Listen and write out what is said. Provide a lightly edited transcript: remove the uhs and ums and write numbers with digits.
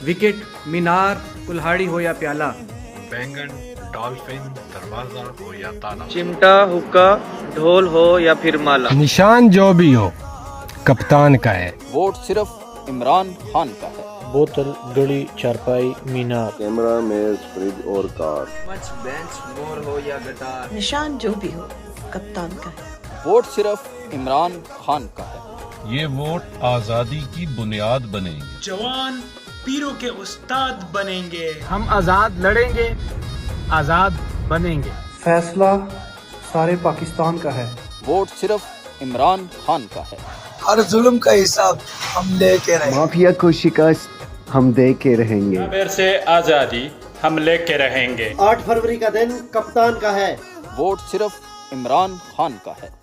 Wicket, मीनार, कुल्हाड़ी हो या प्याला, बैंगन, डॉल्फिन, दरवाजा हो या ताला, चिमटा, हुक्का, ढोल हो या फिर माला, निशान जो भी हो कप्तान का है। वोट सिर्फ इमरान खान का है। बोतल, घड़ी, चारपाई, मीनार, कैमरा, मेज, फ्रिज और कार, मंच, बेंच, मोर हो या गिटार, निशान जो भी हो कप्तान का है। वोट सिर्फ इमरान खान का है। ये वोट आजादी की बुनियाद बनेंगे। जवान पीरों के उस्ताद बनेंगे। हम आजाद लड़ेंगे, आजाद बनेंगे। फैसला सारे पाकिस्तान का है। वोट सिर्फ इमरान खान का है। हर जुल्म का हिसाब हम लेके रहेंगे। माफिया को शिकस्त हम दे के रहेंगे। फिर से आजादी हम लेके रहेंगे। 8 फरवरी का दिन कप्तान का है। वोट सिर्फ इमरान खान का है।